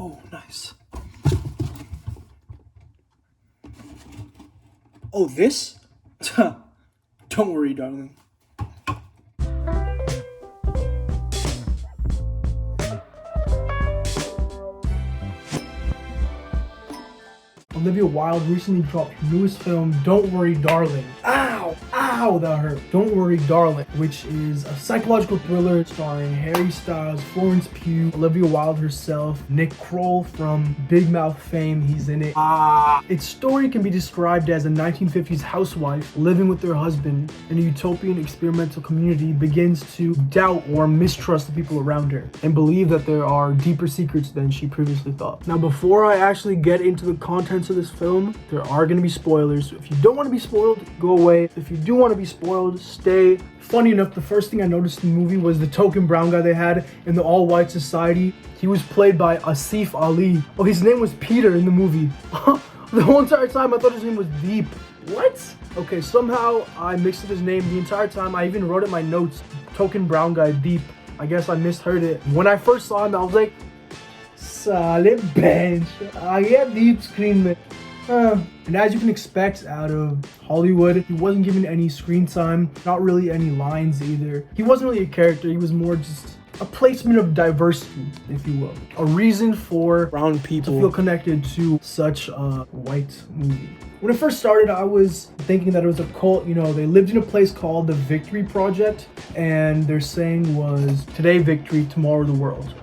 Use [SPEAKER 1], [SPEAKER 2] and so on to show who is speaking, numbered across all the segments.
[SPEAKER 1] Oh, nice. Oh, this? Don't worry, darling. Olivia Wilde recently dropped her newest film, Don't Worry, Darling. Ow! Ow, that hurt. Don't Worry, Darling, which is a psychological thriller starring Harry Styles, Florence Pugh, Olivia Wilde herself, Nick Kroll from Big Mouth fame, he's in it. Its story can be described as a 1950s housewife living with her husband in a utopian experimental community begins to doubt or mistrust the people around her and believe that there are deeper secrets than she previously thought. Now, before I actually get into the contents of this film, there are going to be spoilers. So if you don't want to be spoiled, go away. If you do want to be spoiled, stay. Funny enough, the first thing I noticed in the movie was the token brown guy they had in the all-white society. He was played by Asif Ali. Oh, his name was Peter in the movie. The whole entire time I thought his name was Deep. What? Okay, somehow I mixed up his name the entire time. I even wrote in my notes, token brown guy Deep. I guess I misheard it. When I first saw him, I was like, solid bench. I get Deep screen man. And as you can expect out of Hollywood, he wasn't given any screen time, not really any lines either. He wasn't really a character, he was more just a placement of diversity, if you will. A reason for brown people to feel connected to such a white movie. When it first started, I was thinking that it was a cult. You know, they lived in a place called the Victory Project, and their saying was, today victory, tomorrow the world.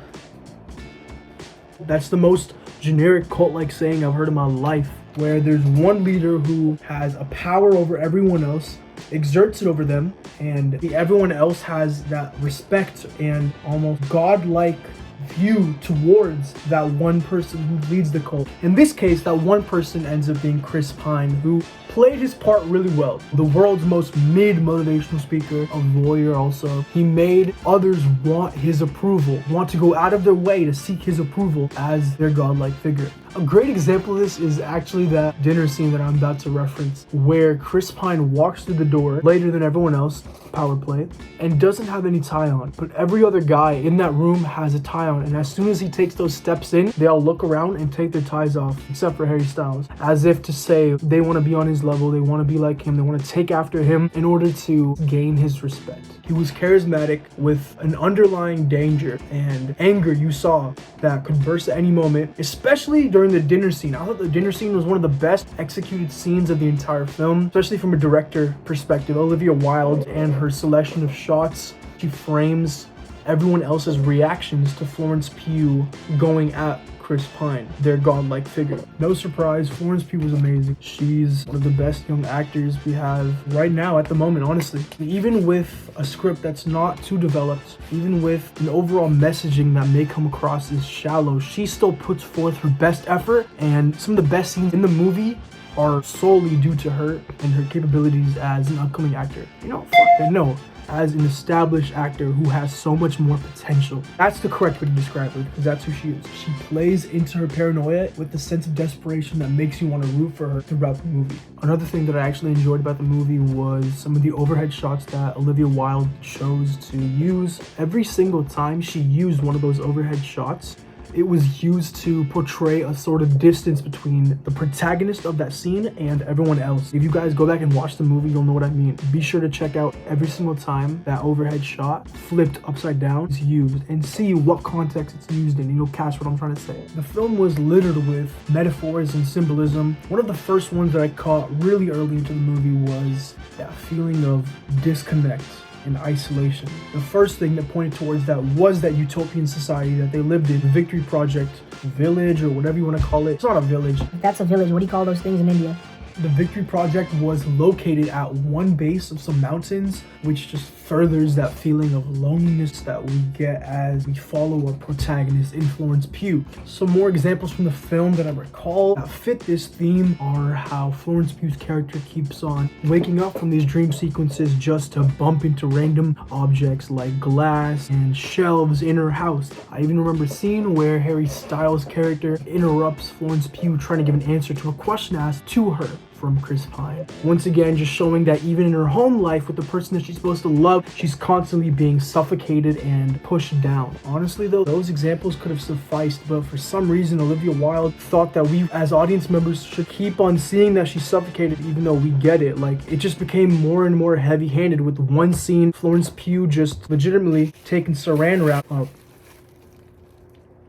[SPEAKER 1] That's the most generic cult-like saying I've heard in my life, where there's one leader who has a power over everyone else, exerts it over them, and everyone else has that respect and almost godlike view towards that one person who leads the cult. In this case, that one person ends up being Chris Pine, who played his part really well. The world's most mid-motivational speaker, a lawyer also. He made others want his approval, want to go out of their way to seek his approval as their godlike figure. A great example of this is actually that dinner scene that I'm about to reference, where Chris Pine walks through the door later than everyone else, power play, and doesn't have any tie on. But every other guy in that room has a tie on, and as soon as he takes those steps in, they all look around and take their ties off, except for Harry Styles, as if to say they want to be on his level, they want to be like him, they want to take after him in order to gain his respect. He was charismatic with an underlying danger and anger you saw that could burst at any moment, especially during the dinner scene. I thought the dinner scene was one of the best executed scenes of the entire film, especially from a director perspective. Olivia Wilde and her selection of shots, she frames everyone else's reactions to Florence Pugh going at Chris Pine, their godlike figure. No surprise, Florence Pugh was amazing. She's one of the best young actors we have right now at the moment, honestly. Even with a script that's not too developed, even with an overall messaging that may come across as shallow, she still puts forth her best effort, and some of the best scenes in the movie are solely due to her and her capabilities as an upcoming actor. You know, fuck that, no. As an established actor who has so much more potential. That's the correct way to describe her, because that's who she is. She plays into her paranoia with the sense of desperation that makes you want to root for her throughout the movie. Another thing that I actually enjoyed about the movie was some of the overhead shots that Olivia Wilde chose to use. Every single time she used one of those overhead shots, it was used to portray a sort of distance between the protagonist of that scene and everyone else. If you guys go back and watch the movie, you'll know what I mean. Be sure to check out every single time that overhead shot flipped upside down is used and see what context it's used in, and you'll catch what I'm trying to say. The film was littered with metaphors and symbolism. One of the first ones that I caught really early into the movie was that feeling of disconnect and isolation. The first thing that pointed towards that was that utopian society that they lived in, the Victory Project village, or whatever you want to call it. It's not a village.
[SPEAKER 2] That's a village. What do you call those things in India?
[SPEAKER 1] The Victory Project was located at one base of some mountains, which just furthers that feeling of loneliness that we get as we follow our protagonist in Florence Pugh. Some more examples from the film that I recall that fit this theme are how Florence Pugh's character keeps on waking up from these dream sequences just to bump into random objects like glass and shelves in her house. I even remember a scene where Harry Styles' character interrupts Florence Pugh trying to give an answer to a question asked to her. from Chris Pine. Once again, just showing that even in her home life with the person that she's supposed to love, she's constantly being suffocated and pushed down. Honestly though, those examples could have sufficed, but for some reason Olivia Wilde thought that we as audience members should keep on seeing that she's suffocated even though we get it. Like, it just became more and more heavy-handed with one scene, Florence Pugh just legitimately taking saran wrap up.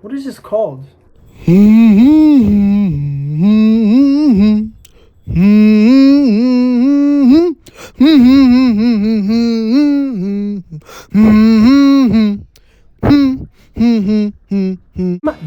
[SPEAKER 1] What is this called?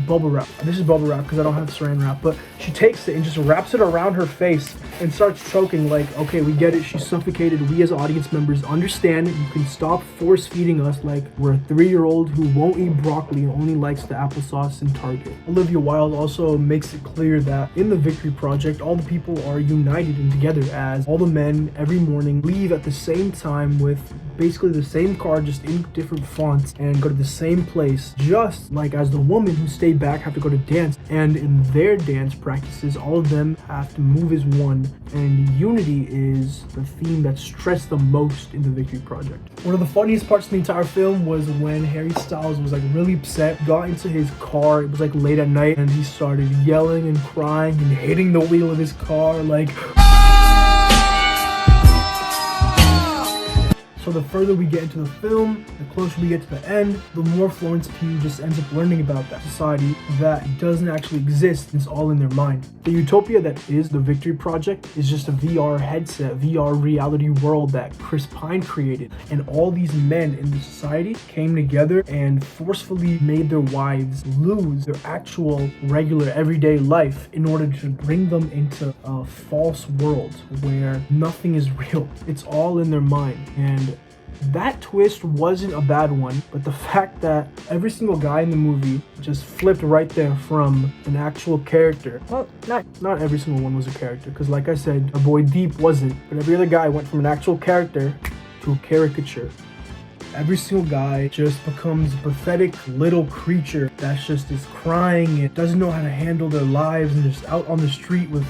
[SPEAKER 1] Bubble wrap. This is bubble wrap because I don't have saran wrap, but she takes it and just wraps it around her face and starts choking. Like, okay, we get it, she's suffocated. We as audience members understand it. You can stop force feeding us like we're a 3-year-old who won't eat broccoli and only likes the applesauce in Target. Olivia Wilde also makes it clear that in the Victory Project, all the people are united and together, as all the men every morning leave at the same time with basically the same car, just in different fonts, and go to the same place, just like as the women who stay back have to go to dance. And in their dance practices, all of them have to move as one, and unity is the theme that's stressed the most in the Victory Project. One of the funniest parts of the entire film was when Harry Styles was like really upset, got into his car, it was like late at night, and he started yelling and crying and hitting the wheel of his car like. So the further we get into the film, the closer we get to the end, the more Florence Pugh just ends up learning about that society that doesn't actually exist. It's all in their mind. The utopia that is the Victory Project is just a VR headset, VR reality world that Chris Pine created. And all these men in the society came together and forcefully made their wives lose their actual regular everyday life in order to bring them into a false world where nothing is real. It's all in their mind. And that twist wasn't a bad one, but the fact that every single guy in the movie just flipped right there from an actual character. Well, not every single one was a character, because like I said, our boy Deep wasn't, but every other guy went from an actual character to a caricature. Every single guy just becomes a pathetic little creature that's just is crying and doesn't know how to handle their lives and just out on the street with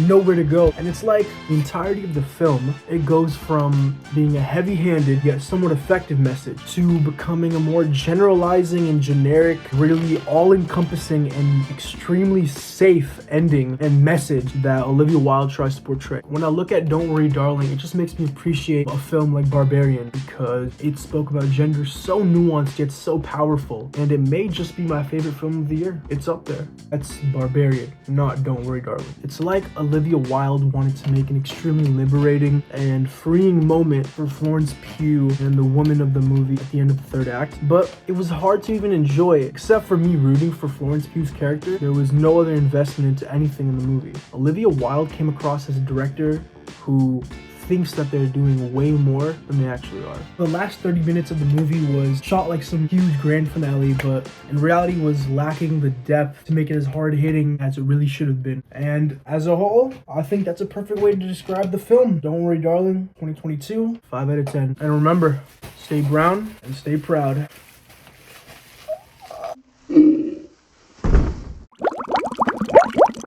[SPEAKER 1] nowhere to go. And it's like the entirety of the film, it goes from being a heavy-handed yet somewhat effective message to becoming a more generalizing and generic, really all-encompassing and extremely safe ending and message that Olivia Wilde tries to portray. When I look at Don't Worry Darling, it just makes me appreciate a film like Barbarian because it spoke about gender so nuanced yet so powerful, and it may just be my favorite film of the year. It's up there. That's Barbarian, not Don't Worry Darling. It's like Olivia Wilde wanted to make an extremely liberating and freeing moment for Florence Pugh and the woman of the movie at the end of the third act, but it was hard to even enjoy it. Except for me rooting for Florence Pugh's character, there was no other investment into anything in the movie. Olivia Wilde came across as a director who thinks that they're doing way more than they actually are. The last 30 minutes of the movie was shot like some huge grand finale, but in reality was lacking the depth to make it as hard-hitting as it really should have been. And as a whole, I think that's a perfect way to describe the film. Don't Worry Darling, 2022, 5 out of 10. And remember, stay brown and stay proud.